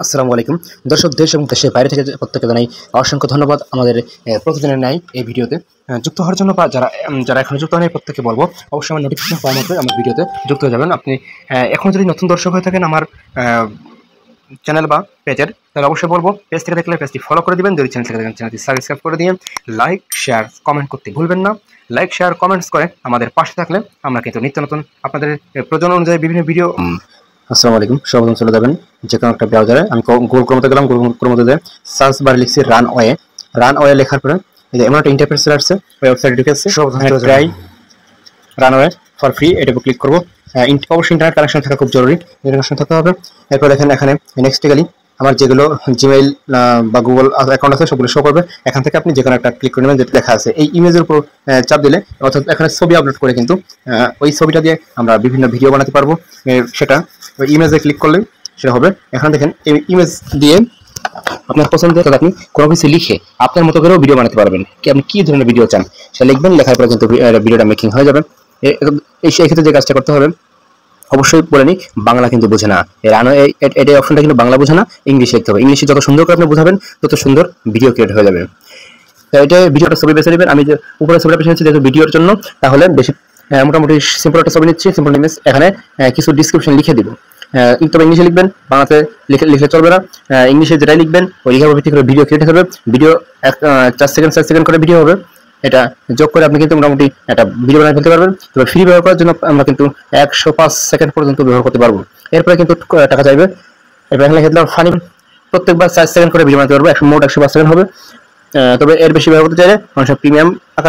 আসসালামু আলাইকুম দর্শক, দেশ এবং দেশের বাইরে থেকে প্রত্যেককে জানাই অসংখ্য ধন্যবাদ আমাদের প্রতিদিনের ন্যায় এই ভিডিওতে যুক্ত হওয়ার জন্য। বা যারা এখনো যুক্ত হয়নি প্রত্যেককে বলবো অবশ্যই আমার নোটিফিকেশন পাওয়া মাত্রই আমার ভিডিওতে যুক্ত হয়ে যাবেন। আপনি এখনো যদি নতুন দর্শক হয়ে থাকেন আমার চ্যানেল বা পেজের, তাহলে অবশ্যই বলবো পেজ থেকে দেখলে পেজটি ফলো করে দিবেন, যদি চ্যানেল থেকে দেখেন চ্যানেলটি সাবস্ক্রাইব করে দিয়ে লাইক শেয়ার কমেন্ট করতে ভুলবেন না। লাইক শেয়ার কমেন্টস করে আমাদের পাশে থাকলে আমরা কিন্তু নিত্য নতুন আপনাদের প্রয়োজন অনুযায়ী বিভিন্ন ভিডিও। আসসালামু আলাইকুম, সর্বপ্রথম চলে যাবেন যে কোনো একটা ব্রাউজারে। আমি গুগল ক্রোমতে গেলাম, গুগল ক্রোমতে সার্চ বারে লিখছি রানওয়ে লেখার পরে এই যে এমন একটা ইন্টারফেস চলে আসছে, ওয়েবসাইট ঢুকেছে। ট্রাই রানওয়ে ফর ফ্রি, এটা ক্লিক করবো। অবশ্যই ইন্টারনেট কানেকশন থাকা খুব জরুরি, কানেকশন থাকতে হবে। এরপর দেখেন এখানে নেক্সট গেলি আমার যেগুলো জিমেইল বা গুগল অ্যাকাউন্ট আছে সবগুলো শো করবে। এখান থেকে আপনি যে কোনো একটা ক্লিক করে নেবেন, যেটা লেখা আছে এই ইমেজের উপর চাপ দিলে, অর্থাৎ এখানে ছবি আপলোড করে কিন্তু ওই ছবিটা দিয়ে আমরা বিভিন্ন ভিডিও বানাতে পারবো। সেটা ওই ইমেজে ক্লিক করলে সেটা হবে। এখানে দেখেন এই ইমেজ দিয়ে আপনার পছন্দের আপনি কোনো কিছু লিখে আপনার মতো করেও ভিডিও বানাতে পারবেন। আপনি কি ধরনের ভিডিও চান সেটা লিখবেন, লেখার পরে কিন্তু ভিডিওটা মেকিং হয়ে যাবে। এই ক্ষেত্রে যে কাজটা করতে হবে, অবশ্যই বলে নিই, বাংলা কিন্তু বোঝে না, এই অপশনটা কিন্তু বাংলা বোঝে না, ইংলিশ লিখতে হবে। ইংলিশে যত সুন্দর করে আপনি বোঝাবেন তত সুন্দর ভিডিও ক্রিয়েট হয়ে যাবে। তো এটা ভিডিওটা ছবি বেছে নেবেন। আমি যে উপরে ছবিটা বেছে নিচ্ছি যেহেতু ভিডিওর জন্য, তাহলে বেশি মোটামুটি সিম্পল একটা ছবি নিচ্ছি, সিম্পল ইমেজ। এখানে কিছু ডিসক্রিপশন লিখে দিব, তবে ইংলিশে লিখবেন, বাংলাতে লিখলে চলবে না। ইংলিশে যেটাই লিখবেন ওই লেখার ভিত্তি করে ভিডিও ক্রিয়েট হবে। ভিডিও 4 সেকেন্ড করে ভিডিও হবে। এটা যোগ করে আপনি কিন্তু মোটামুটি একটা ভিডিও বানিয়ে ফেলতে পারবেন। তবে ফ্রি ব্যবহার করার জন্য আমরা কিন্তু 105 সেকেন্ড পর্যন্ত ব্যবহার করতে পারবো। এরপরে কিন্তু টাকা চাইবে। এরপর এখানে লিখে দিলাম ফানি, প্রত্যেকবার 4 সেকেন্ড করে ভিডিও বানাতে পারবো, মোট 105 সেকেন্ড হবে। তবে এর বেশি ব্যবহার করতে চাইলে মানুষের প্রিমিয়াম আকারে